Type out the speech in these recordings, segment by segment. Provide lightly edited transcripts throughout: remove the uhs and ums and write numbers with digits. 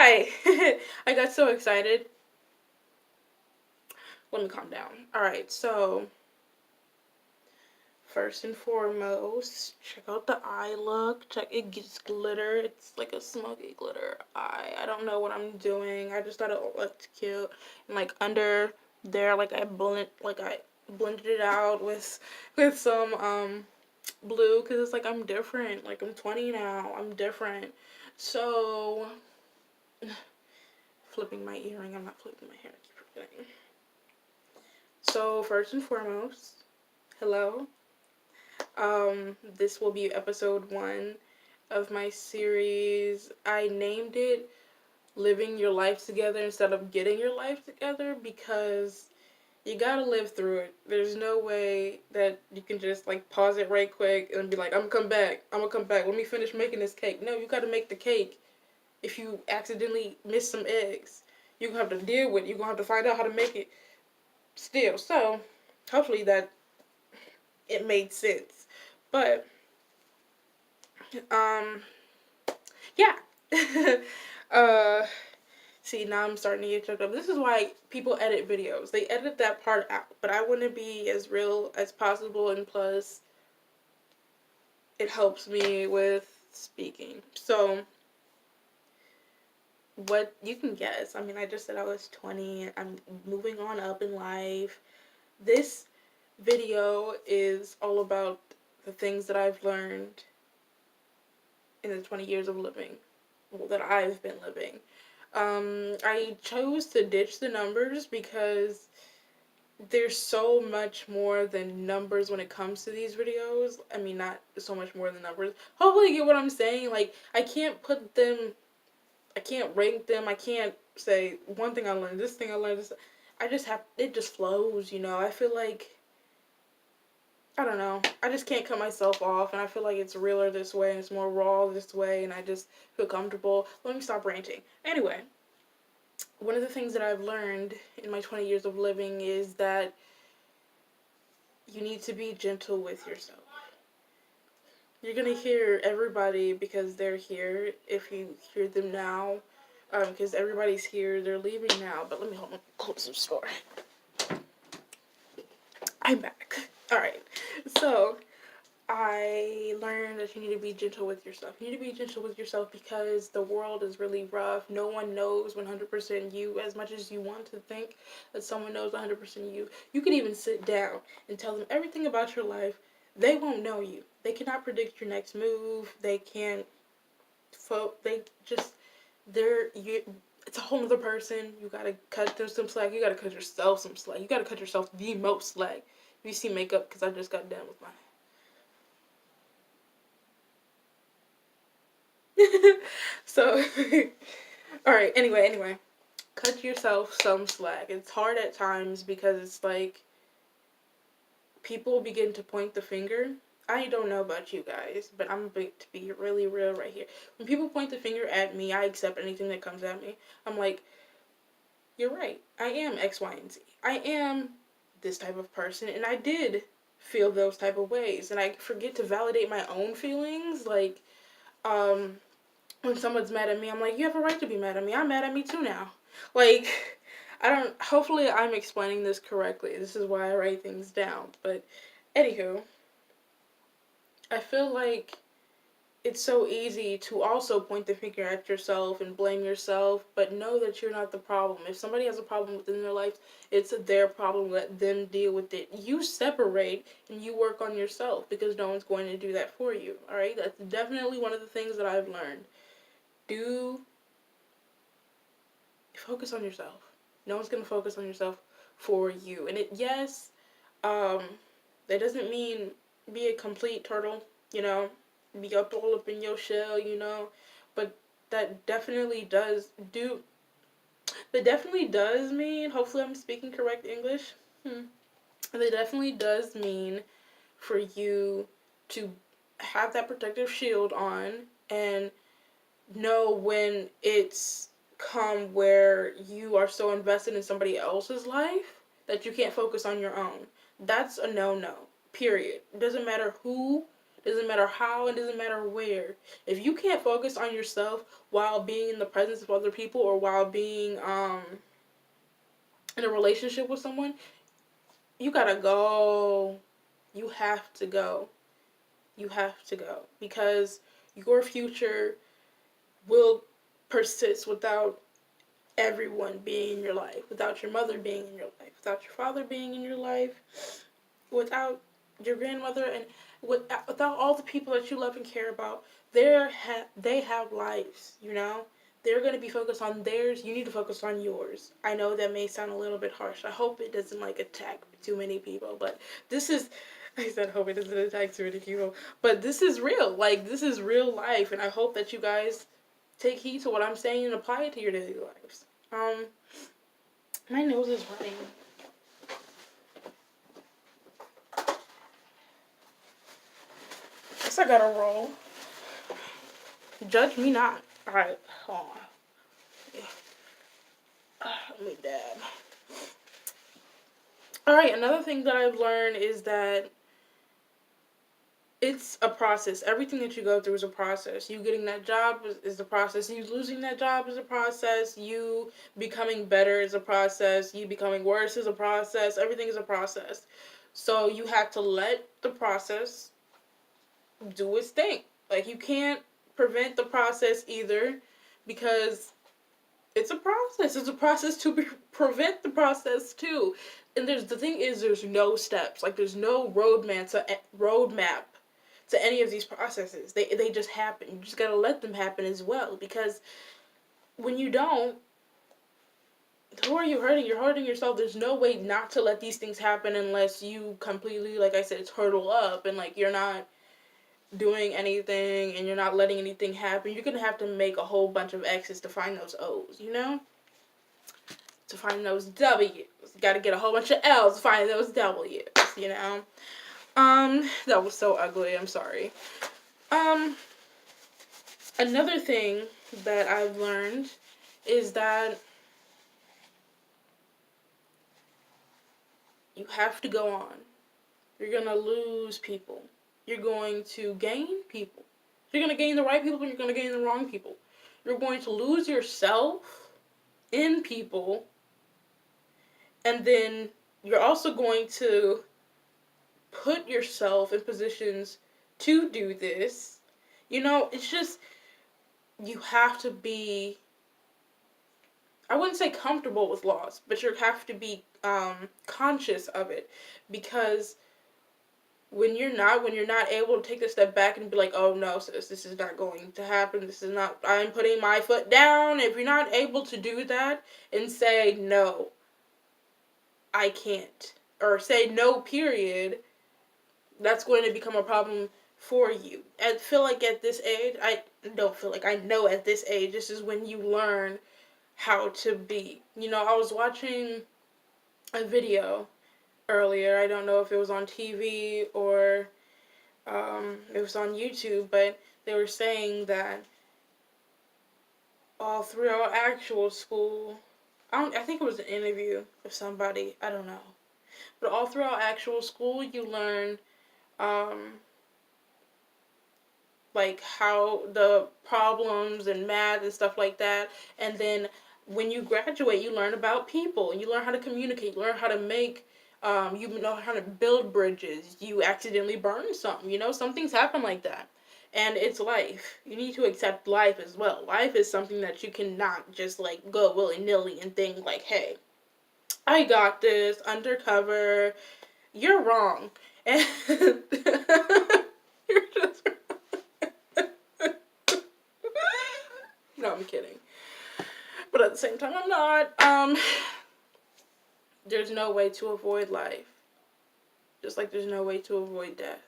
Hi! I got so excited. Let me calm down. Alright, so first and foremost, check out the eye look. Check, it gets glitter. It's like a smoky glitter eye. I don't know what I'm doing. I just thought it looked cute. And like under there, I blended it out with some blue, because it's like I'm different. Like I'm 20 now. I'm different. So flipping my earring. I'm not flipping my hair. I keep forgetting. So first and foremost, hello. This will be episode 1 of my series. I named it "Living Your Life Together" instead of "Getting Your Life Together" because you gotta live through it. There's no way that you can just like pause it right quick and be like, "I'm gonna come back. I'm gonna come back. Let me finish making this cake." No, you gotta make the cake. If you accidentally miss some eggs, you're gonna have to deal with it. You're gonna have to find out how to make it still. So hopefully that it made sense. But um yeah. uh See, now I'm starting to get choked up. This is why people edit videos. They edit that part out. But I want to be as real as possible, and plus it helps me with speaking. So what you can guess. I mean, I just said I was 20. I'm moving on up in life. This video is all about the things that I've learned in the 20 years of living, well, that I've been living. I chose to ditch the numbers because there's so much more than numbers when it comes to these videos. I mean, not so much more than numbers. Hopefully you get what I'm saying. Like, I can't rank them, I can't say one thing I learned, this thing I learned, this. I just have, it just flows, I feel like, I don't know. I just can't cut myself off, and I feel like it's realer this way, and it's more raw this way, and I just feel comfortable. Let me stop ranting. Anyway, one of the things that I've learned in my 20 years of living is that you need to be gentle with yourself. You're gonna hear everybody because they're here, if you hear them now, because everybody's here, they're leaving now, but let me close the store. I'm back. Alright, so I learned that you need to be gentle with yourself. You need to be gentle with yourself because the world is really rough. No one knows 100% you as much as you want to think that someone knows 100% you. You can even sit down and tell them everything about your life. They won't know you. They cannot predict your next move. They can't it's a whole other person. You gotta cut them some slack. You gotta cut yourself some slack. You gotta cut yourself the most slack. If you see makeup, because I just got done with mine. So, alright, anyway. Cut yourself some slack. It's hard at times because it's like people begin to point the finger. I don't know about you guys, but I'm to be really real right here. When people point the finger at me, I accept anything that comes at me. I'm like, you're right. I am X, Y, and Z. I am this type of person, and I did feel those type of ways, and I forget to validate my own feelings. Like, when someone's mad at me, I'm like, you have a right to be mad at me. I'm mad at me too now. Like, hopefully I'm explaining this correctly. This is why I write things down. But, anywho, I feel like it's so easy to also point the finger at yourself and blame yourself, but know that you're not the problem. If somebody has a problem within their life, it's their problem. Let them deal with it. You separate and you work on yourself because no one's going to do that for you. Alright? That's definitely one of the things that I've learned. Focus on yourself. No one's going to focus on yourself for you. And that doesn't mean be a complete turtle, be all up in your shell, but that definitely mean, hopefully I'm speaking correct English, that definitely does mean for you to have that protective shield on and know when it's come where you are so invested in somebody else's life that you can't focus on your own. That's a no-no. Period. It doesn't matter who It doesn't matter how, it doesn't matter where. If you can't focus on yourself while being in the presence of other people or while being in a relationship with someone, you gotta go. You have to go. You have to go. Because your future will persist without everyone being in your life, without your mother being in your life, without your father being in your life, without your grandmother, and without all the people that you love and care about. They have lives, you know? They're going to be focused on theirs. You need to focus on yours. I know that may sound a little bit harsh. I hope it doesn't, like, attack too many people, but this is, I said hope it doesn't attack too many people, but this is real. Like, this is real life, and I hope that you guys take heed to what I'm saying and apply it to your daily lives. My nose is running. Guess I gotta roll. Judge me not. Alright, hold on. Let me dab. Alright, another thing that I've learned is that it's a process. Everything that you go through is a process. You getting that job is a process. You losing that job is a process. You becoming better is a process. You becoming worse is a process. Everything is a process. So you have to let the process do its thing. Like, you can't prevent the process either, because it's a process. It's a process to prevent the process too. And the thing is, there's no steps. Like, there's no roadmap to any of these processes. They just happen. You just gotta let them happen as well, because when you don't, who are you hurting? You're hurting yourself. There's no way not to let these things happen unless you completely, like I said, turtle up and, like, you're not doing anything and you're not letting anything happen. You're gonna have to make a whole bunch of X's to find those O's, you know? To find those W's. You gotta get a whole bunch of L's to find those W's, you know? That was so ugly, I'm sorry. Another thing that I've learned is that you have to go on. You're gonna lose people. You're going to gain people. You're going to gain the right people, and you're going to gain the wrong people. You're going to lose yourself in people, and then you're also going to put yourself in positions to do this. You know, it's just, you have to be, I wouldn't say comfortable with loss, but you have to be conscious of it, because when you're not able to take the step back and be like, oh no, sis, this is not going to happen, this is not, I'm putting my foot down. If you're not able to do that and say, no, I can't, or say no, period, that's going to become a problem for you. I feel like at this age, I know at this age, this is when you learn how to be. You know, I was watching a video earlier. I don't know if it was on TV or it was on YouTube, but they were saying that all throughout actual school, I think it was an interview of somebody, I don't know, but all throughout actual school, you learn like how the problems and math and stuff like that, and then when you graduate, you learn about people, you learn how to communicate, you learn how to make you know how to build bridges. You accidentally burn something. You know, some things happen like that. And it's life. You need to accept life as well. Life is something that you cannot just, like, go willy-nilly and think, like, hey, I got this, undercover. You're wrong. And you're just no, I'm kidding. But at the same time, I'm not. There's no way to avoid life. Just like there's no way to avoid death.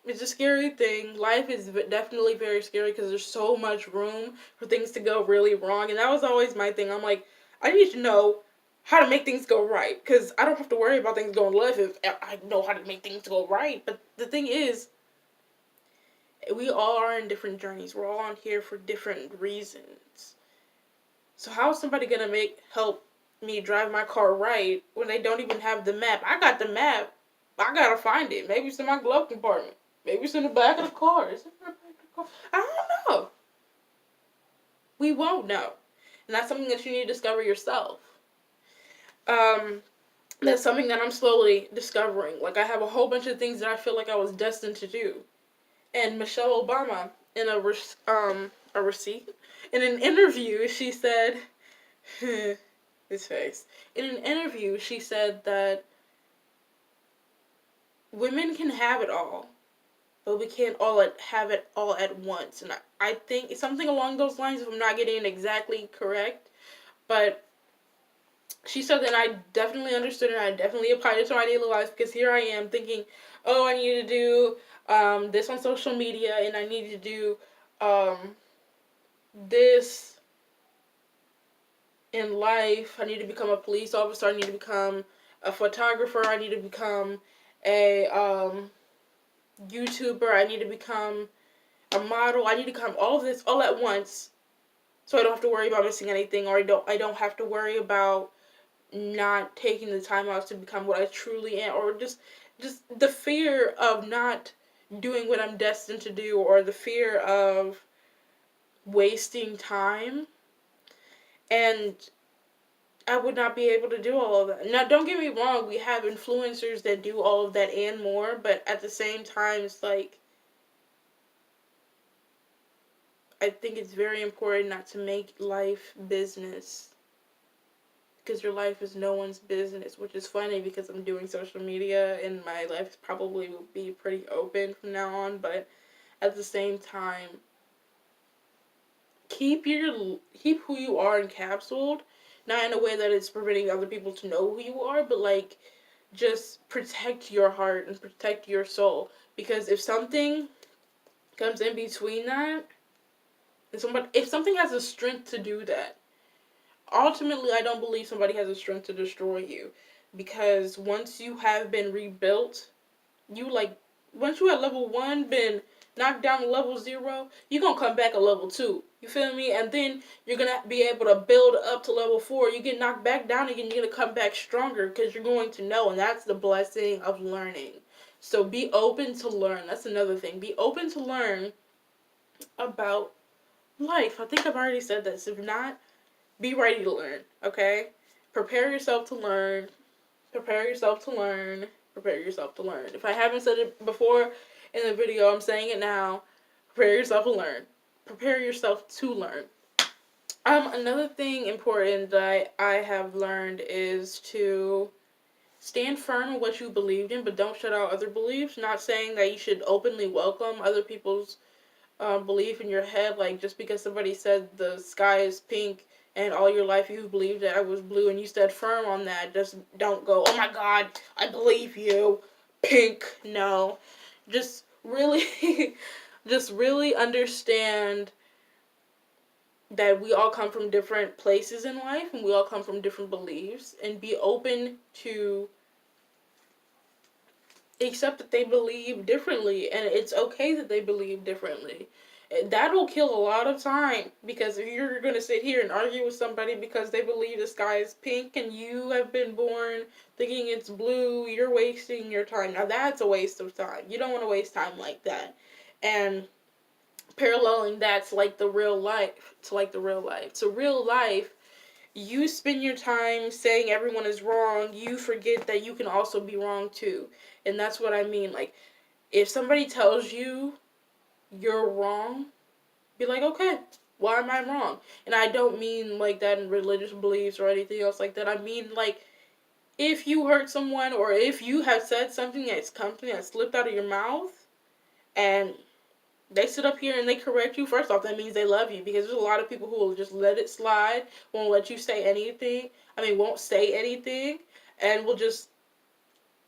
It's a scary thing. Life is definitely very scary because there's so much room for things to go really wrong. And that was always my thing. I'm like, I need to know how to make things go right. Because I don't have to worry about things going left if I know how to make things go right. But the thing is, we all are in different journeys. We're all on here for different reasons. So how is somebody going to help me drive my car right when they don't even have the map? I got the map. I gotta find it. Maybe it's in my glove compartment. Maybe it's in the back of the car. Is it in the back of the car? I don't know. We won't know. And that's something that you need to discover yourself. Um, that's something that I'm slowly discovering. Like, I have a whole bunch of things that I feel like I was destined to do. And Michelle Obama, in a receipt, in an interview, she said, his face. In an interview, she said that women can have it all, but we can't have it all at once. And I think it's something along those lines, if I'm not getting it exactly correct. But she said that I definitely understood and I definitely applied it to my daily life, because here I am thinking, oh, I need to do this on social media, and I need to do this in life. I need to become a police officer. I need to become a photographer. I need to become a YouTuber. I need to become a model. I need to become all of this all at once, so I don't have to worry about missing anything, or I don't have to worry about not taking the time out to become what I truly am, or just the fear of not doing what I'm destined to do, or the fear of wasting time. And I would not be able to do all of that. Now, don't get me wrong, we have influencers that do all of that and more, but at the same time, it's like, I think it's very important not to make life business, because your life is no one's business, which is funny because I'm doing social media and my life probably will be pretty open from now on, but at the same time, keep who you are encapsulated, not in a way that it's preventing other people to know who you are, but like, just protect your heart and protect your soul, because if something comes in between that, if something has the strength to do that, ultimately, I don't believe somebody has the strength to destroy you, because once you have been rebuilt, once you at level 1 been knocked down to level 0, you're gonna come back at level 2. You feel me? And then you're gonna be able to build up to level 4. You get knocked back down again, you're gonna come back stronger, because you're going to know, and that's the blessing of learning. So be open to learn. That's another thing. Be open to learn about life. I think I've already said this. If not, be ready to learn, okay? Prepare yourself to learn. Prepare yourself to learn. Prepare yourself to learn. If I haven't said it before in the video, I'm saying it now. Prepare yourself to learn. Prepare yourself to learn. Another thing important that I have learned is to stand firm in what you believed in, but don't shut out other beliefs. Not saying that you should openly welcome other people's belief in your head, like just because somebody said the sky is pink and all your life you believed that it was blue and you stood firm on that, just don't go, oh my god, I believe you, pink. No, just really just really understand that we all come from different places in life and we all come from different beliefs, and be open to accept that they believe differently, and it's okay that they believe differently. That'll kill a lot of time, because if you're going to sit here and argue with somebody because they believe the sky is pink and you have been born thinking it's blue, you're wasting your time. Now that's a waste of time. You don't want to waste time like that. And paralleling that to like the real life, to real life, you spend your time saying everyone is wrong, you forget that you can also be wrong too. And that's what I mean. Like, if somebody tells you you're wrong, be like, okay, why am I wrong? And I don't mean like that in religious beliefs or anything else like that. I mean, like, if you hurt someone, or if you have said something that slipped out of your mouth, and they sit up here and they correct you, first off, that means they love you, because there's a lot of people who will just let it slide, won't let you say anything, won't say anything, and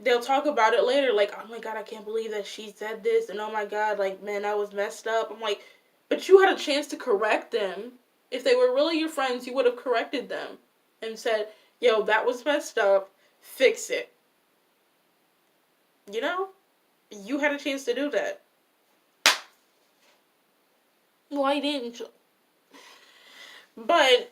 they'll talk about it later, like, oh my god, I can't believe that she said this, and oh my god, like, man, that was messed up. I'm like, but you had a chance to correct them. If they were really your friends, you would have corrected them and said, yo, that was messed up, fix it. You know? You had a chance to do that. Why didn't you? But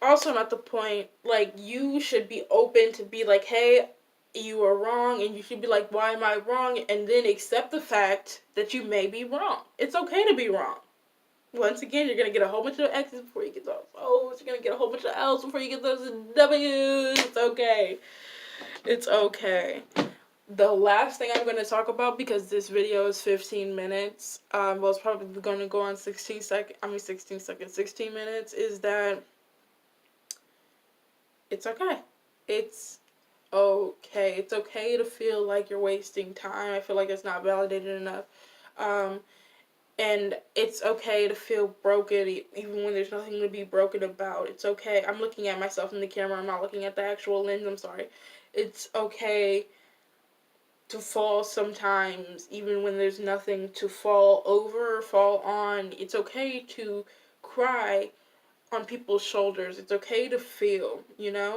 also, I'm at the point, like, you should be open to be like, hey, you are wrong, and you should be like, why am I wrong? And then accept the fact that you may be wrong. It's okay to be wrong. Once again, you're going to get a whole bunch of X's before you get those O's. You're going to get a whole bunch of L's before you get those W's. It's okay. It's okay. The last thing I'm going to talk about, because this video is 15 minutes, well, it's probably going to go on 16 minutes, is that it's okay. It's okay. It's okay to feel like you're wasting time. I feel like it's not validated enough. And it's okay to feel broken even when there's nothing to be broken about. It's okay. I'm looking at myself in the camera. I'm not looking at the actual lens. I'm sorry. It's okay to fall sometimes, even when there's nothing to fall over or fall on. It's okay to cry on people's shoulders. It's okay to feel,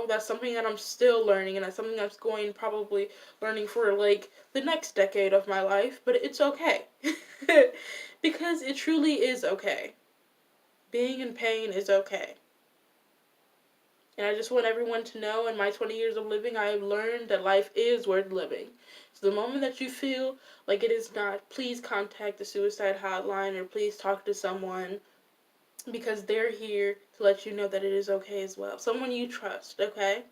That's something that I'm still learning, and that's something that's going probably learning for like the next decade of my life, but it's okay. Because it truly is okay. Being in pain is okay. And I just want everyone to know, in my 20 years of living, I have learned that life is worth living. So the moment that you feel like it is not, please contact the suicide hotline, or please talk to someone, because they're here to let you know that it is okay as well. Someone you trust, okay?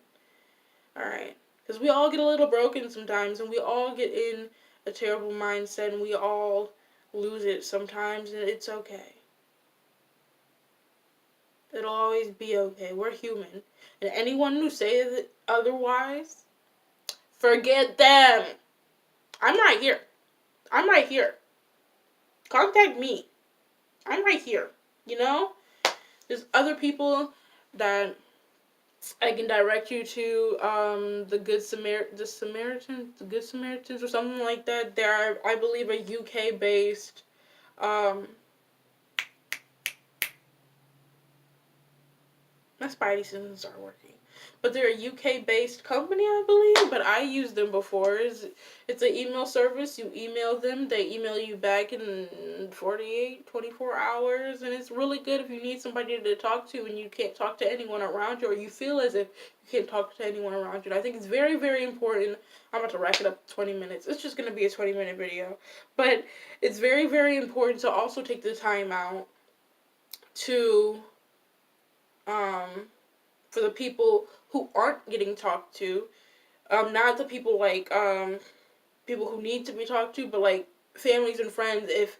Alright. Because we all get a little broken sometimes, and we all get in a terrible mindset, and we all lose it sometimes, and it's okay. It'll always be okay. We're human. And anyone who says otherwise, forget them. I'm right here. I'm right here. Contact me. I'm right here. There's other people that I can direct you to, the Good Samaritans or something like that. They're, I believe, a UK based, my spidey senses are working. But they're a UK-based company, I believe, but I used them before. It's an email service. You email them, they email you back in 24 hours, and it's really good if you need somebody to talk to and you can't talk to anyone around you, or you feel as if you can't talk to anyone around you. And I think it's very, very important. I'm about to rack it up to 20 minutes. It's just going to be a 20-minute video. But it's very, very important to also take the time out to, for the people who aren't getting talked to, not the people like, people who need to be talked to, but like families and friends. If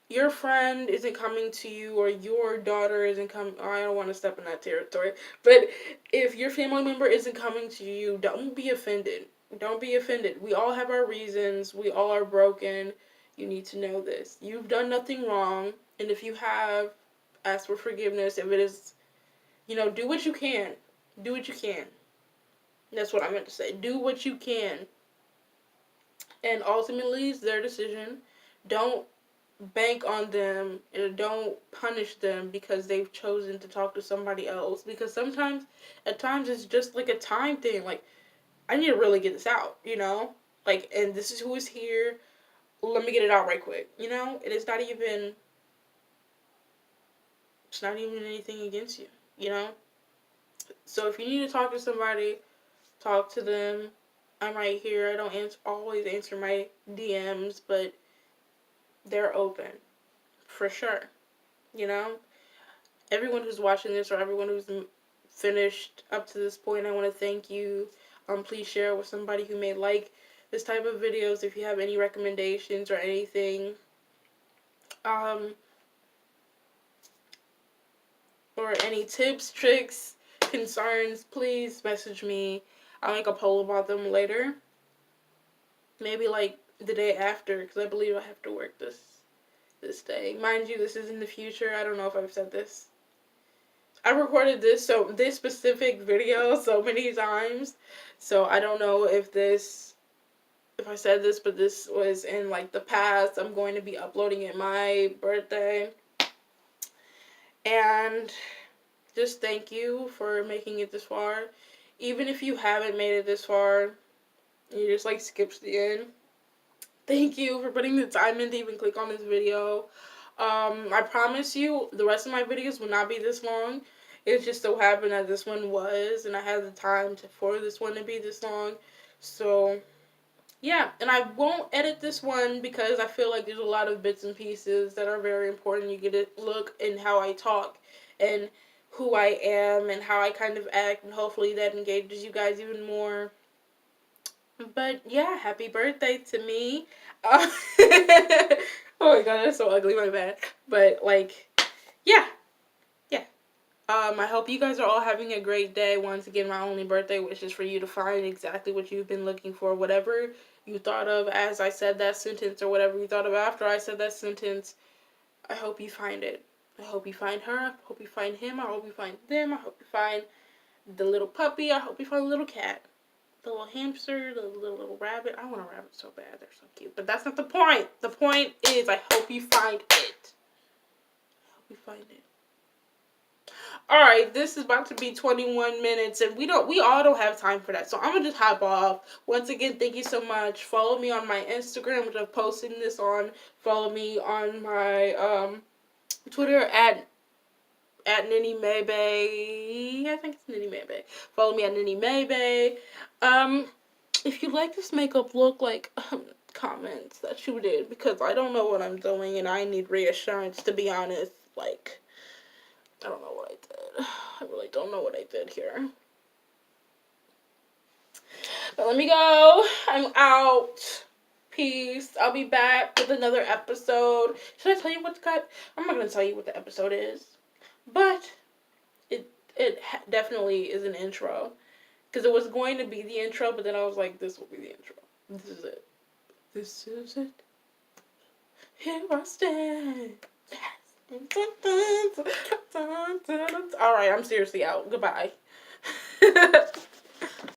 your friend isn't coming to you, or your daughter isn't coming, I don't want to step in that territory, but if your family member isn't coming to you, don't be offended. Don't be offended. We all have our reasons. We all are broken. You need to know this. You've done nothing wrong, and if you have, ask for forgiveness. If it is, do what you can. Do what you can. That's what I meant to say. Do what you can. And ultimately, it's their decision. Don't bank on them, and don't punish them because they've chosen to talk to somebody else. Because sometimes, at times, it's just like a time thing. Like, I need to really get this out, Like, and this is who is here. Let me get it out right quick, And it's not even anything against you, So if you need to talk to somebody, talk to them. I'm right here. I don't always answer my DMs, but they're open. For sure. Everyone who's watching this, or everyone who's finished up to this point, I want to thank you. Please share it with somebody who may like this type of videos. If you have any recommendations or anything, or any tips, tricks, concerns, please message me. I'll make a poll about them later. Maybe like the day after, because I believe I have to work this day. Mind you, this is in the future. I don't know if I've said this. I recorded this specific video so many times, so I don't know if I said this, but this was in like the past. I'm going to be uploading it my birthday. And just thank you for making it this far. Even if you haven't made it this far, you just like skipped the end. Thank you for putting the time in to even click on this video. I promise you, the rest of my videos will not be this long. It just so happened that this one was, and I had the time for this one to be this long. So, yeah, and I won't edit this one because I feel like there's a lot of bits and pieces that are very important. You get to look in how I talk and who I am and how I kind of act, and hopefully that engages you guys even more. But yeah, happy birthday to me. Oh my god, that's so ugly, my bad. But like, yeah, yeah. I hope you guys are all having a great day. Once again, my only birthday wish is for you to find exactly what you've been looking for. Whatever you thought of as I said that sentence, or whatever you thought of after I said that sentence, I hope you find it. I hope you find her. I hope you find him. I hope you find them. I hope you find the little puppy. I hope you find the little cat. The little hamster, the little rabbit. I want a rabbit so bad. They're so cute. But that's not the point. The point is I hope you find it. I hope you find it. Alright, this is about to be 21 minutes, and we all don't have time for that, so I'm gonna just hop off. Once again, thank you so much. Follow me on my Instagram, which I'm posting this on. Follow me on my Twitter at Nini Maybe. I think it's Nini Maybe. Follow me at Nini Maybe. If you like this makeup look, like, comments that you did, because I don't know what I'm doing, and I need reassurance, to be honest. Like, I don't know what I did. I really don't know what I did here. But let me go. I'm out. Peace. I'll be back with another episode. Should I tell you what I'm not going to tell you what the episode is. But it definitely is an intro. Because it was going to be the intro, but then I was like, this will be the intro. This is it. This is it. Here I stand. Yes. Alright, I'm seriously out. Goodbye.